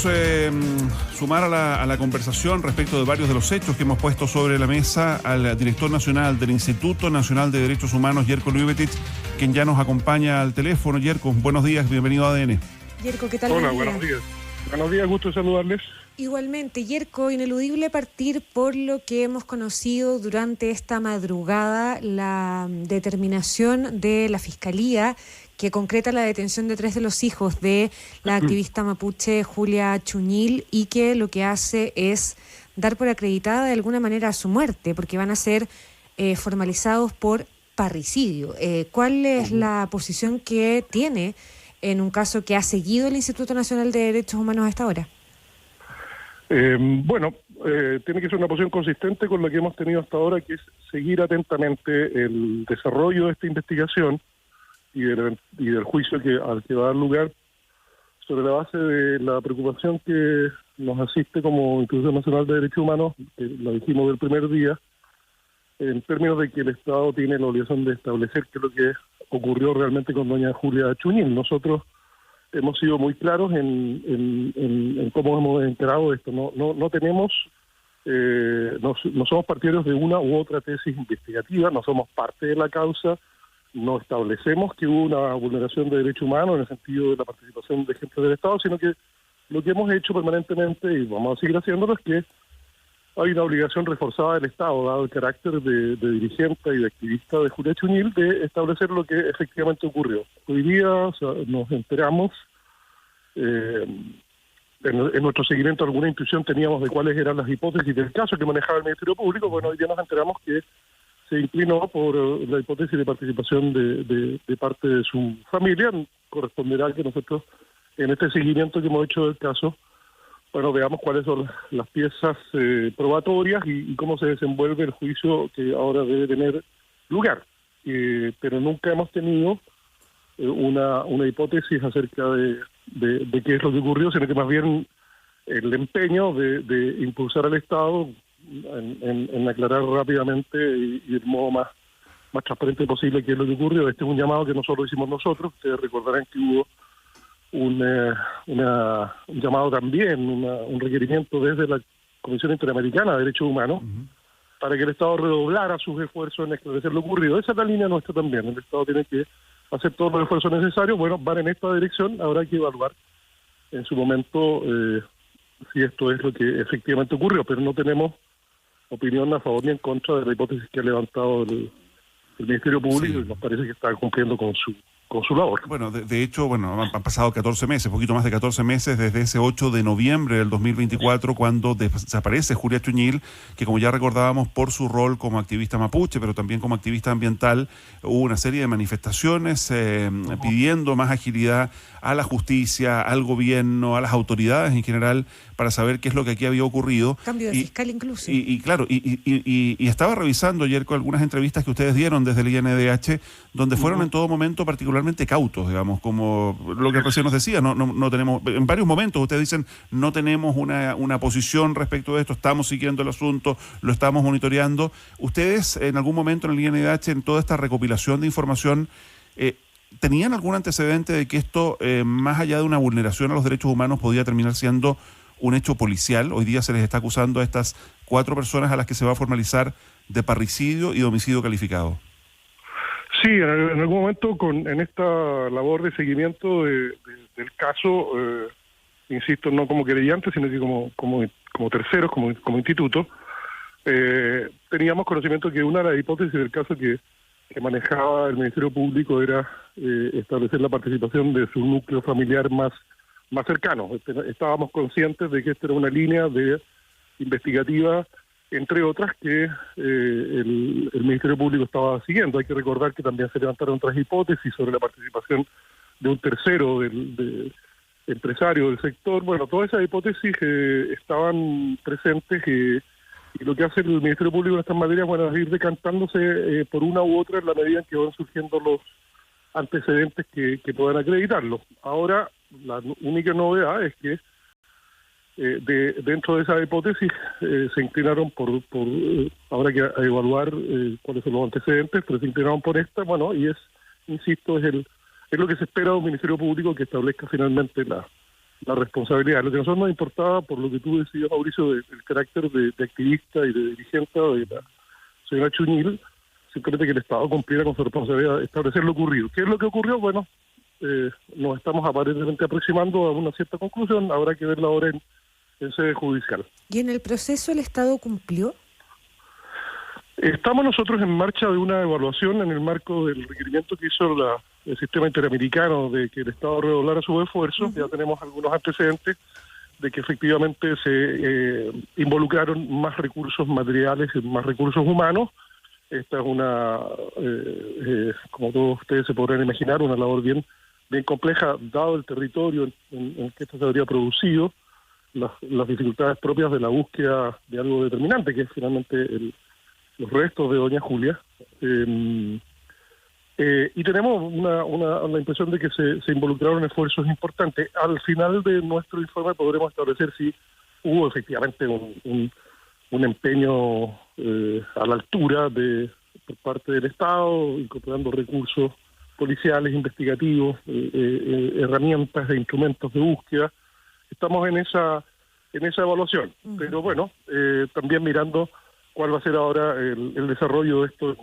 Queremos sumar a la conversación respecto de varios de los hechos que hemos puesto sobre la mesa al director nacional del Instituto Nacional de Derechos Humanos, Jerko Lubetich, quien ya nos acompaña al teléfono. Jerko, buenos días, bienvenido a ADN. Jerko, ¿qué tal? Hola, buenos días. Buenos días, gusto de saludarles. Igualmente, Jerko, ineludible partir por lo que hemos conocido durante esta madrugada, la determinación de la Fiscalía que concreta la detención de 3 de los hijos de la activista mapuche Julia Chuñil y que lo que hace es dar por acreditada de alguna manera su muerte, porque van a ser formalizados por parricidio. ¿Cuál es la posición que tiene en un caso que ha seguido el Instituto Nacional de Derechos Humanos hasta ahora? Tiene que ser una posición consistente con lo que hemos tenido hasta ahora, que es seguir atentamente el desarrollo de esta investigación y del juicio al que va a dar lugar, sobre la base de la preocupación que nos asiste como Instituto Nacional de Derechos Humanos, que lo dijimos del primer día, en términos de que el Estado tiene la obligación de establecer qué es lo que ocurrió realmente con doña Julia Chuñil. Nosotros hemos sido muy claros en cómo hemos enterado esto. No tenemos, no somos partidarios de una u otra tesis investigativa, no somos parte de la causa, no establecemos que hubo una vulneración de derechos humanos en el sentido de la participación de gente del Estado, sino que lo que hemos hecho permanentemente, y vamos a seguir haciéndolo, es que hay una obligación reforzada del Estado, dado el carácter de dirigente y de activista de Julia Chuñil, de establecer lo que efectivamente ocurrió. Hoy día nos enteramos, en nuestro seguimiento alguna intuición teníamos de cuáles eran las hipótesis del caso que manejaba el Ministerio Público. Bueno, hoy día nos enteramos que se inclinó por la hipótesis de participación de parte de su familia. Corresponderá que nosotros, en este seguimiento que hemos hecho del caso, veamos cuáles son las piezas probatorias y cómo se desenvuelve el juicio que ahora debe tener lugar. Pero nunca hemos tenido una hipótesis acerca de qué es lo que ocurrió, sino que más bien el empeño de impulsar al Estado en aclarar rápidamente y del modo más transparente posible qué es lo que ocurrió. Este es un llamado que no solo hicimos nosotros, ustedes recordarán que hubo un llamado también, un requerimiento desde la Comisión Interamericana de Derechos Humanos para que el Estado redoblara sus esfuerzos en esclarecer lo ocurrido. Esa es la línea nuestra también. El Estado tiene que hacer todos los esfuerzos necesarios. Bueno, van en esta dirección. Habrá que evaluar en su momento si esto es lo que efectivamente ocurrió, pero no tenemos opinión a favor ni en contra de la hipótesis que ha levantado el Ministerio Público, y nos parece que está cumpliendo con su labor. Bueno, de hecho, han pasado 14 meses, poquito más de 14 meses desde ese 8 de noviembre del 2024, cuando desaparece Julia Chuñil, que como ya recordábamos, por su rol como activista mapuche, pero también como activista ambiental, hubo una serie de manifestaciones pidiendo más agilidad a la justicia, al gobierno, a las autoridades en general, para saber qué es lo que aquí había ocurrido. Cambio de fiscal incluso. Claro, estaba revisando ayer con algunas entrevistas que ustedes dieron desde el INDH, donde fueron en todo momento particularmente cautos, digamos, como lo que recién nos decía, no tenemos, en varios momentos ustedes dicen, no tenemos una posición respecto de esto, estamos siguiendo el asunto, lo estamos monitoreando. Ustedes en algún momento en el INDH, en toda esta recopilación de información, ¿tenían algún antecedente de que esto, más allá de una vulneración a los derechos humanos, podía terminar siendo un hecho policial? Hoy día se les está acusando a estas 4 personas a las que se va a formalizar de parricidio y de homicidio calificado. Sí, en algún momento en esta labor de seguimiento del caso, insisto, no como querellantes, sino que como terceros, como instituto, teníamos conocimiento que una de las hipótesis del caso que manejaba el Ministerio Público era establecer la participación de su núcleo familiar más cercano. Estábamos conscientes de que esta era una línea investigativa, entre otras, que el Ministerio Público estaba siguiendo. Hay que recordar que también se levantaron otras hipótesis sobre la participación de un tercero del empresario del sector. Bueno, todas esas hipótesis estaban presentes y lo que hace el Ministerio Público en estas materias, es ir decantándose por una u otra en la medida en que van surgiendo los antecedentes que puedan acreditarlo. Ahora, la única novedad es que dentro de esa hipótesis se inclinaron por ahora que evaluar cuáles son los antecedentes, pero se inclinaron por esta, y insisto, es lo que se espera de un Ministerio Público, que establezca finalmente la responsabilidad. Lo que a nosotros nos importaba, por lo que tú decías, Mauricio, del carácter de activista y de dirigente de la señora Chuñil, simplemente que el Estado cumpliera con su responsabilidad de establecer lo ocurrido. ¿Qué es lo que ocurrió? Bueno, nos estamos aparentemente aproximando a una cierta conclusión, habrá que verla ahora en sede judicial. ¿Y en el proceso el Estado cumplió? Estamos nosotros en marcha de una evaluación en el marco del requerimiento que hizo el sistema interamericano de que el Estado redoblara sus esfuerzos. Ya tenemos algunos antecedentes de que efectivamente se involucraron más recursos materiales y más recursos humanos. Esta es una, como todos ustedes se podrán imaginar, una labor bien compleja, dado el territorio en que esto se habría producido, las dificultades propias de la búsqueda de algo determinante, que es finalmente los restos de doña Julia. Y tenemos la impresión de que se involucraron esfuerzos importantes. Al final de nuestro informe podremos establecer si hubo efectivamente un empeño a la altura por parte del Estado, incorporando recursos policiales, investigativos, herramientas e instrumentos de búsqueda. Estamos en esa evaluación, pero bueno, también mirando cuál va a ser ahora el desarrollo de esto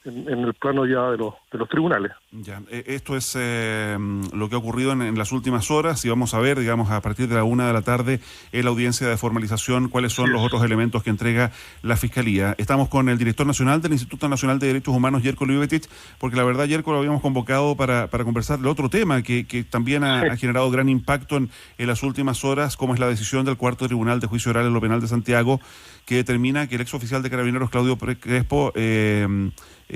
en el plano ya de los tribunales. Ya, esto es lo que ha ocurrido en las últimas horas y vamos a ver, digamos, a partir de la 1 de la tarde en la audiencia de formalización cuáles son los otros elementos que entrega la Fiscalía. Estamos con el director nacional del Instituto Nacional de Derechos Humanos, Jerko Liubetich, porque la verdad, Jerko, lo habíamos convocado para conversar de otro tema que también ha generado gran impacto en las últimas horas, como es la decisión del Cuarto Tribunal de Juicio Oral en lo Penal de Santiago, que determina que el exoficial de Carabineros, Claudio Crespo,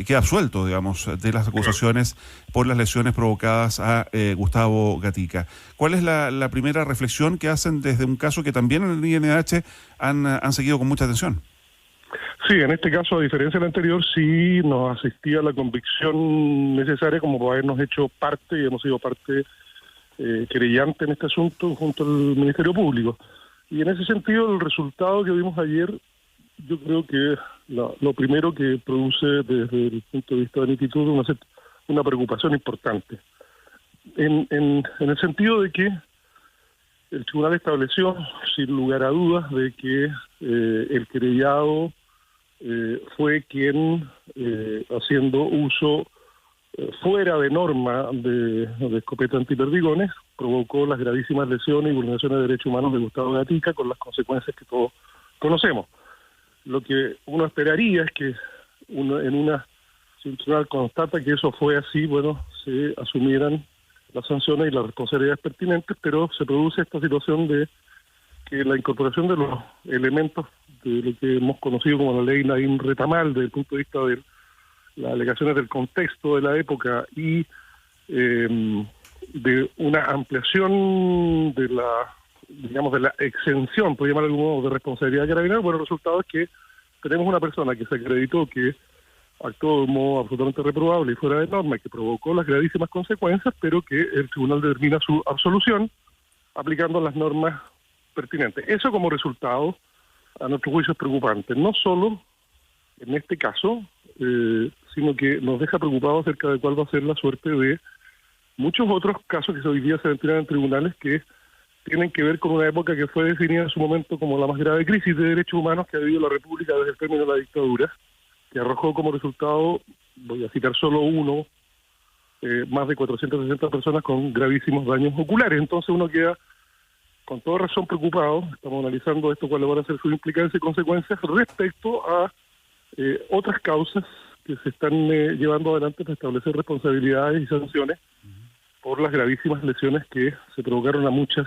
queda absuelto, digamos, de las acusaciones por las lesiones provocadas a Gustavo Gatica. ¿Cuál es la primera reflexión que hacen desde un caso que también en el INH han seguido con mucha atención? Sí, en este caso, a diferencia del anterior, sí nos asistía la convicción necesaria como para habernos hecho parte, y hemos sido parte querellante en este asunto junto al Ministerio Público. Y en ese sentido, el resultado que vimos ayer, yo creo que lo primero que produce desde el punto de vista de la institución una preocupación importante. En el sentido de que el tribunal estableció, sin lugar a dudas, de que el querellado fue quien, haciendo uso fuera de norma de escopeta antiperdigones, provocó las gravísimas lesiones y vulneraciones de derechos humanos de Gustavo Gatica, con las consecuencias que todos conocemos. Lo que uno esperaría es que si un tribunal constata que eso fue así, bueno, se asumieran las sanciones y las responsabilidades pertinentes, pero se produce esta situación de que la incorporación de los elementos de lo que hemos conocido como la ley Naim Retamal, desde el punto de vista de las alegaciones del contexto de la época y de una ampliación de la exención, por llamar de algún modo, de responsabilidad carabinera, bueno, el resultado es que tenemos una persona que se acreditó que actuó de un modo absolutamente reprobable y fuera de norma, y que provocó las gravísimas consecuencias, pero que el tribunal determina su absolución aplicando las normas pertinentes. Eso como resultado, a nuestro juicio, es preocupante, no solo en este caso, sino que nos deja preocupados acerca de cuál va a ser la suerte de muchos otros casos que hoy día se ventilan en tribunales que tienen que ver con una época que fue definida en su momento como la más grave crisis de derechos humanos que ha vivido la República desde el término de la dictadura, que arrojó como resultado, voy a citar solo uno, más de 460 personas con gravísimos daños oculares. Entonces uno queda con toda razón preocupado. Estamos analizando esto, cuáles van a ser sus implicancias y consecuencias respecto a otras causas que se están llevando adelante para establecer responsabilidades y sanciones por las gravísimas lesiones que se provocaron a muchas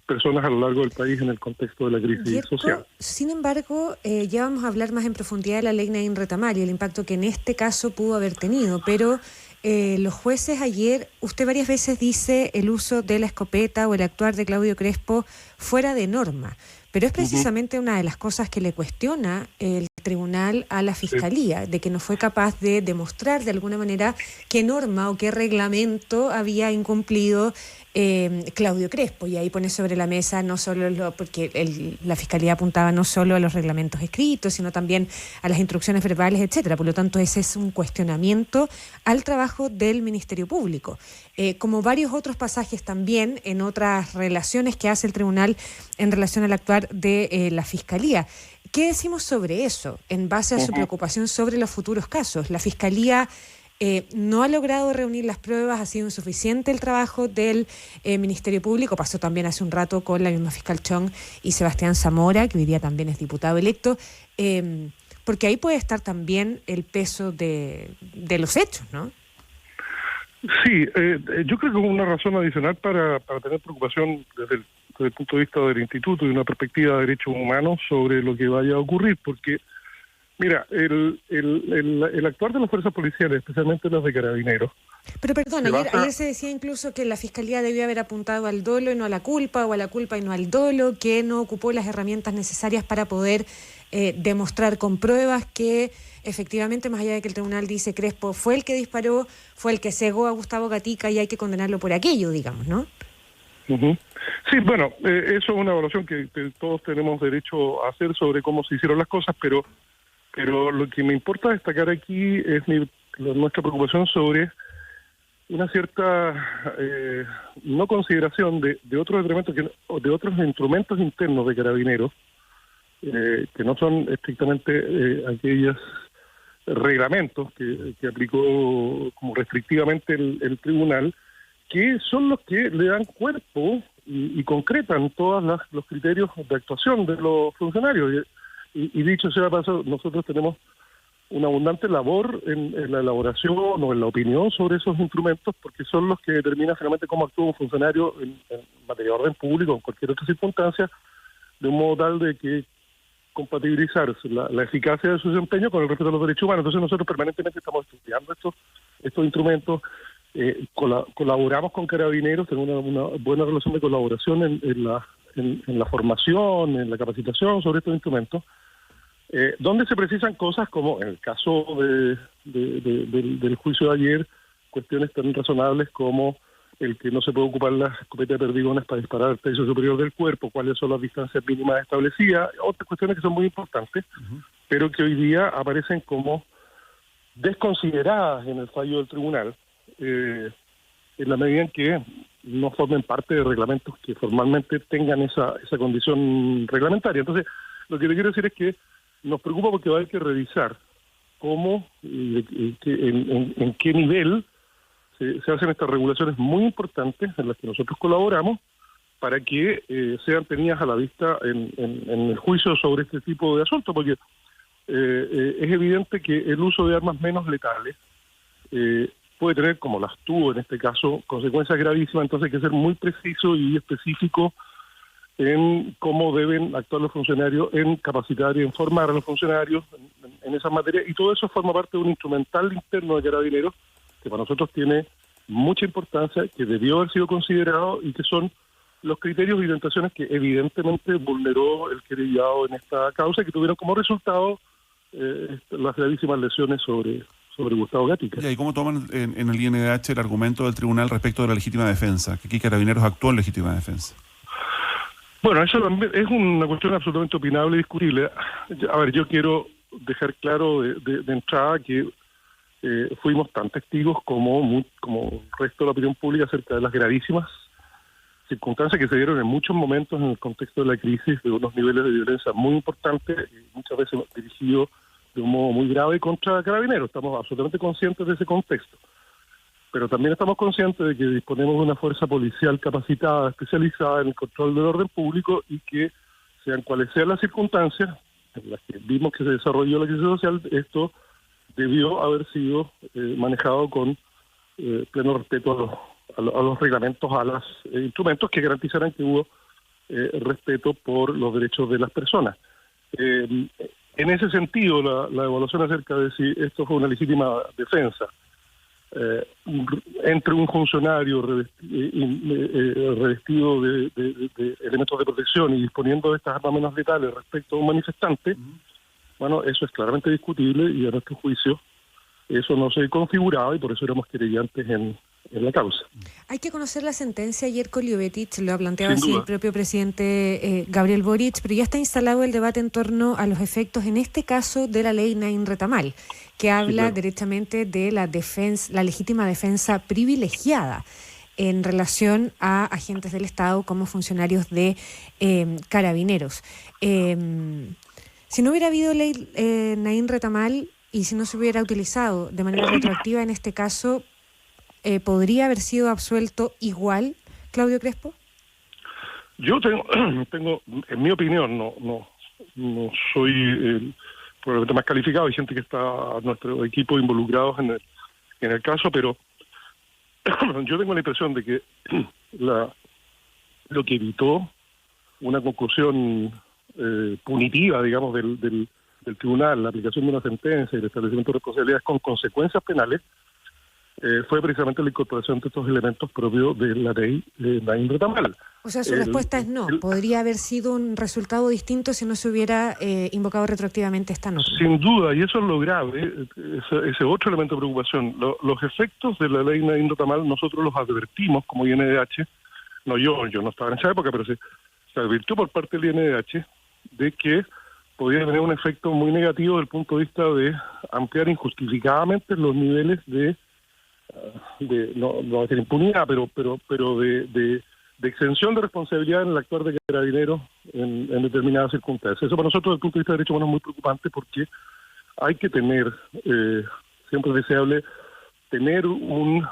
personas a lo largo del país en el contexto de la crisis social. Sin embargo, ya vamos a hablar más en profundidad de la ley Naim Retamal y el impacto que en este caso pudo haber tenido, pero los jueces ayer, usted varias veces dice el uso de la escopeta o el actuar de Claudio Crespo fuera de norma, pero es precisamente una de las cosas que le cuestiona el tribunal a la Fiscalía, de que no fue capaz de demostrar de alguna manera qué norma o qué reglamento había incumplido Claudio Crespo, y ahí pone sobre la mesa no solo porque la Fiscalía apuntaba no solo a los reglamentos escritos, sino también a las instrucciones verbales, etcétera. Por lo tanto, ese es un cuestionamiento al trabajo del Ministerio Público. Como varios otros pasajes también en otras relaciones que hace el tribunal en relación al actuar de la Fiscalía. ¿Qué decimos sobre eso en base a su preocupación sobre los futuros casos? La Fiscalía no ha logrado reunir las pruebas, ha sido insuficiente el trabajo del Ministerio Público. Pasó también hace un rato con la misma fiscal Chong y Sebastián Zamora, que hoy día también es diputado electo, porque ahí puede estar también el peso de los hechos, ¿no? Sí, yo creo que es una razón adicional para tener preocupación desde el punto de vista del Instituto y una perspectiva de derechos humanos sobre lo que vaya a ocurrir, porque, mira, el actuar de las fuerzas policiales, especialmente las de Carabineros... Pero perdón, ayer se decía incluso que la Fiscalía debió haber apuntado al dolo y no a la culpa, o a la culpa y no al dolo, que no ocupó las herramientas necesarias para poder demostrar con pruebas que efectivamente, más allá de que el tribunal dice Crespo fue el que disparó, fue el que cegó a Gustavo Gatica y hay que condenarlo por aquello, digamos, ¿no? Sí, bueno, eso es una evaluación que todos tenemos derecho a hacer sobre cómo se hicieron las cosas, pero lo que me importa destacar aquí es nuestra preocupación sobre una cierta no consideración de otros elementos, de otros instrumentos internos de Carabineros, que no son estrictamente aquellos reglamentos que aplicó como restrictivamente el tribunal, que son los que le dan cuerpo y concretan todos los criterios de actuación de los funcionarios. Y dicho sea paso, nosotros tenemos una abundante labor en la elaboración o en la opinión sobre esos instrumentos, porque son los que determinan finalmente cómo actúa un funcionario en materia de orden público o en cualquier otra circunstancia, de un modo tal de que compatibilizar la eficacia de su desempeño con el respeto a los derechos humanos. Entonces nosotros permanentemente estamos estudiando estos instrumentos, colaboramos con Carabineros, tenemos una buena relación de colaboración en la formación, en la capacitación sobre estos instrumentos, donde se precisan cosas como, en el caso del juicio de ayer, cuestiones tan razonables como el que no se puede ocupar la escopeta de perdigones para disparar al tercio superior del cuerpo, cuáles son las distancias mínimas establecidas, otras cuestiones que son muy importantes, pero que hoy día aparecen como desconsideradas en el fallo del tribunal, en la medida en que no formen parte de reglamentos que formalmente tengan esa condición reglamentaria. Entonces, lo que le quiero decir es que nos preocupa porque va a haber que revisar cómo, en qué nivel se hacen estas regulaciones muy importantes en las que nosotros colaboramos para que sean tenidas a la vista en el juicio sobre este tipo de asuntos, porque es evidente que el uso de armas menos letales puede tener, como las tuvo en este caso, consecuencias gravísimas. Entonces hay que ser muy preciso y específico en cómo deben actuar los funcionarios, en capacitar y en formar a los funcionarios en esa materia, y todo eso forma parte de un instrumental interno de Carabineros que para nosotros tiene mucha importancia, que debió haber sido considerado y que son los criterios y orientaciones que evidentemente vulneró el querellado en esta causa, que tuvieron como resultado las gravísimas lesiones sobre Gustavo Gatica. ¿Y cómo toman en el INDH el argumento del tribunal respecto de la legítima defensa? Que aquí Carabineros actuó en legítima defensa. Bueno, eso es una cuestión absolutamente opinable y discutible. A ver, yo quiero dejar claro de entrada que fuimos tan testigos como el resto de la opinión pública acerca de las gravísimas circunstancias que se dieron en muchos momentos en el contexto de la crisis, de unos niveles de violencia muy importantes y muchas veces dirigidos de un modo muy grave contra Carabineros. Estamos absolutamente conscientes de ese contexto. Pero también estamos conscientes de que disponemos de una fuerza policial capacitada, especializada en el control del orden público, y que, sean cuales sean las circunstancias en las que vimos que se desarrolló la crisis social, esto debió haber sido manejado con pleno respeto a los reglamentos, a los instrumentos que garantizaran que hubo respeto por los derechos de las personas. En ese sentido, la evaluación acerca de si esto fue una legítima defensa entre un funcionario revestido de elementos de protección y disponiendo de estas armas menos letales respecto a un manifestante, Bueno, eso es claramente discutible y a nuestro juicio eso no se configuraba y por eso éramos querellantes en la causa. Hay que conocer la sentencia. Jerko Liovetich lo ha planteado Sin así duda. el propio presidente Gabriel Boric, pero ya está instalado el debate en torno a los efectos, en este caso, de la ley Nain Retamal, que habla claro. directamente de la legítima defensa privilegiada en relación a agentes del Estado como funcionarios de carabineros. Si no hubiera habido ley Nain Retamal y si no se hubiera utilizado de manera retroactiva en este caso, ¿podría haber sido absuelto igual Claudio Crespo? Yo tengo, en mi opinión, no soy probablemente más calificado. Hay gente que está a nuestro equipo involucrados en el caso, pero yo tengo la impresión de que lo que evitó una conclusión punitiva, digamos, del tribunal, la aplicación de una sentencia y el establecimiento de responsabilidades con consecuencias penales, fue precisamente la incorporación de estos elementos propios de la ley Nain Retamal. O sea, su respuesta es no. Podría haber sido un resultado distinto si no se hubiera invocado retroactivamente esta norma. Sin duda, y eso es lo grave, ese otro elemento de preocupación. Los efectos de la ley Nain Retamal nosotros los advertimos como INDH, yo no estaba en esa época, pero se advirtió por parte del INDH de que podría tener un efecto muy negativo desde el punto de vista de ampliar injustificadamente los niveles de no voy a decir impunidad, pero de exención de responsabilidad en el actuar de carabineros en determinadas circunstancias. Eso para nosotros desde el punto de vista de derechos humanos es muy preocupante porque hay que tener, siempre es deseable, tener un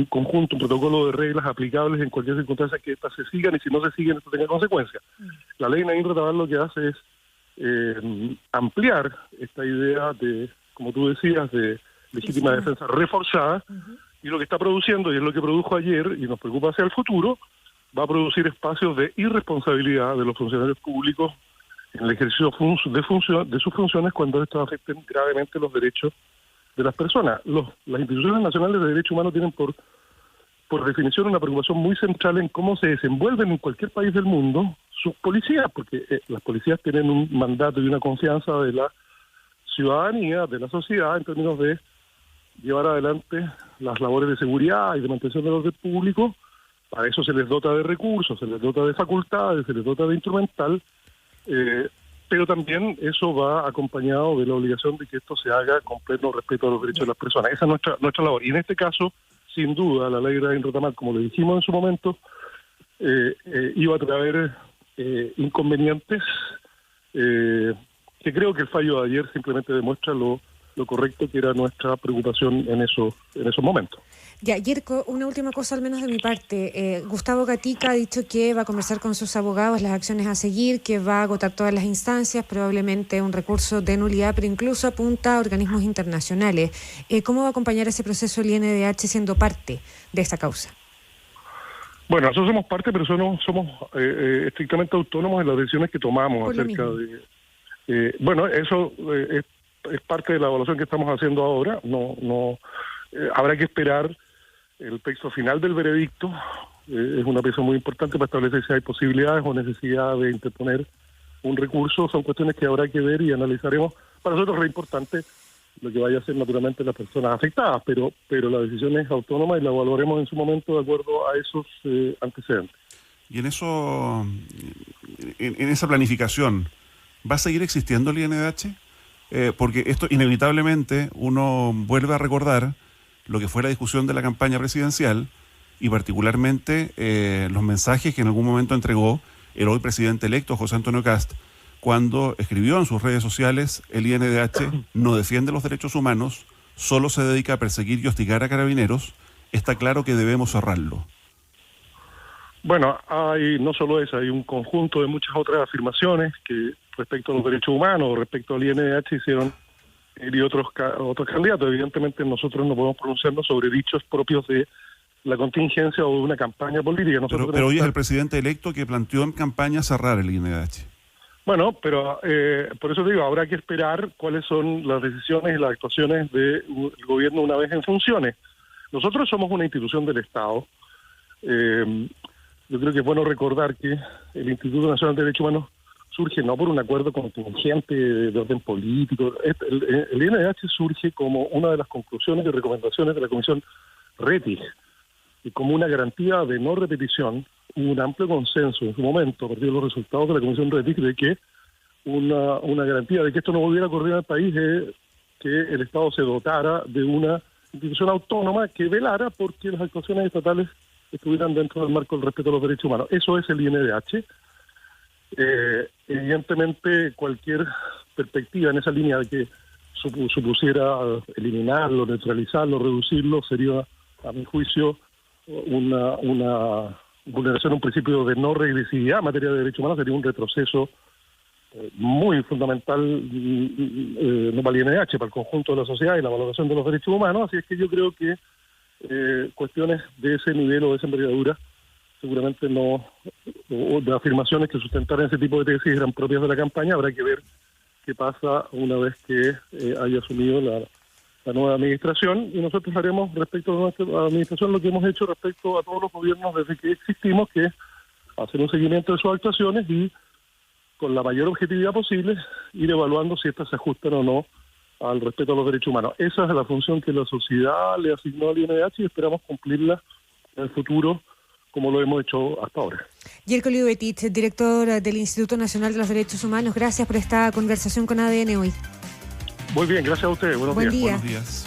conjunto, un protocolo de reglas aplicables en cualquier circunstancia que estas se sigan y si no se siguen esto tenga consecuencias. La ley Nain Retamal lo que hace es ampliar esta idea de, como tú decías, de legítima defensa reforzada, y lo que está produciendo, y es lo que produjo ayer, y nos preocupa hacia el futuro, va a producir espacios de irresponsabilidad de los funcionarios públicos en el ejercicio de sus funciones cuando estos afecten gravemente los derechos de las personas. Las instituciones nacionales de derechos humanos tienen por definición una preocupación muy central en cómo se desenvuelven en cualquier país del mundo sus policías, porque las policías tienen un mandato y una confianza de la ciudadanía, de la sociedad, en términos de llevar adelante las labores de seguridad y de mantención del orden público. Para eso se les dota de recursos, se les dota de facultades, se les dota de instrumental, pero también eso va acompañado de la obligación de que esto se haga con pleno respeto a los derechos de las personas. Esa es nuestra labor. Y en este caso, sin duda, la ley Nain Retamal, como le dijimos en su momento, iba a traer inconvenientes que creo que el fallo de ayer simplemente demuestra lo correcto que era nuestra preocupación en esos momentos. Ya, Jerko, una última cosa al menos de mi parte. Gustavo Gatica ha dicho que va a conversar con sus abogados las acciones a seguir, que va a agotar todas las instancias, probablemente un recurso de nulidad, pero incluso apunta a organismos internacionales. ¿Cómo va a acompañar ese proceso el INDH siendo parte de esta causa? Bueno, nosotros somos parte, pero somos estrictamente autónomos en las decisiones que tomamos Por acerca de... bueno, eso es parte de la evaluación que estamos haciendo ahora. Habrá que esperar el texto final del veredicto. Es una pieza muy importante para establecer si hay posibilidades o necesidad de interponer un recurso. Son cuestiones que habrá que ver y analizaremos. Para nosotros es importante lo que vaya a ser naturalmente las personas afectadas, pero la decisión es autónoma y la evaluaremos en su momento de acuerdo a esos antecedentes. Y en esa planificación, ¿va a seguir existiendo el INDH? Porque esto inevitablemente uno vuelve a recordar lo que fue la discusión de la campaña presidencial y particularmente los mensajes que en algún momento entregó el hoy presidente electo José Antonio Kast cuando escribió en sus redes sociales: el INDH no defiende los derechos humanos, solo se dedica a perseguir y hostigar a carabineros, está claro que debemos cerrarlo. Bueno, no solo eso, hay un conjunto de muchas otras afirmaciones que respecto a los derechos humanos, respecto al INDH hicieron él y otros candidatos. Evidentemente nosotros no podemos pronunciarnos sobre dichos propios de la contingencia o de una campaña política. Pero hoy es el presidente electo que planteó en campaña cerrar el INDH. Bueno, pero por eso digo, habrá que esperar cuáles son las decisiones y las actuaciones del gobierno una vez en funciones. Nosotros somos una institución del Estado. Yo creo que es bueno recordar que el Instituto Nacional de Derechos Humanos surge no por un acuerdo contingente de orden político. El INDH surge como una de las conclusiones y recomendaciones de la Comisión Rettig, y como una garantía de no repetición. Hubo un amplio consenso en su momento, a partir de los resultados de la Comisión Rettig, de que una garantía de que esto no volviera a ocurrir en el país es que el Estado se dotara de una institución autónoma que velara porque las actuaciones estatales estuvieran dentro del marco del respeto a los derechos humanos. Eso es el INDH. Evidentemente, cualquier perspectiva en esa línea de que supusiera eliminarlo, neutralizarlo, reducirlo, sería, a mi juicio, una vulneración a un principio de no regresividad en materia de derechos humanos, sería un retroceso muy fundamental, no para el INDH, para el conjunto de la sociedad y la valoración de los derechos humanos. Así es que yo creo que cuestiones de ese nivel o de esa envergadura seguramente no, o de afirmaciones que sustentaran ese tipo de tesis eran propias de la campaña. Habrá que ver qué pasa una vez que haya asumido la nueva administración, y nosotros haremos respecto a nuestra administración lo que hemos hecho respecto a todos los gobiernos desde que existimos, que es hacer un seguimiento de sus actuaciones y con la mayor objetividad posible ir evaluando si estas se ajustan o no al respeto a los derechos humanos. Esa es la función que la sociedad le asignó al INDH y esperamos cumplirla en el futuro como lo hemos hecho hasta ahora. Jerko Liubetich, director del Instituto Nacional de los Derechos Humanos, gracias por esta conversación con ADN hoy. Muy bien, gracias a ustedes. Buenos días. Buenos días.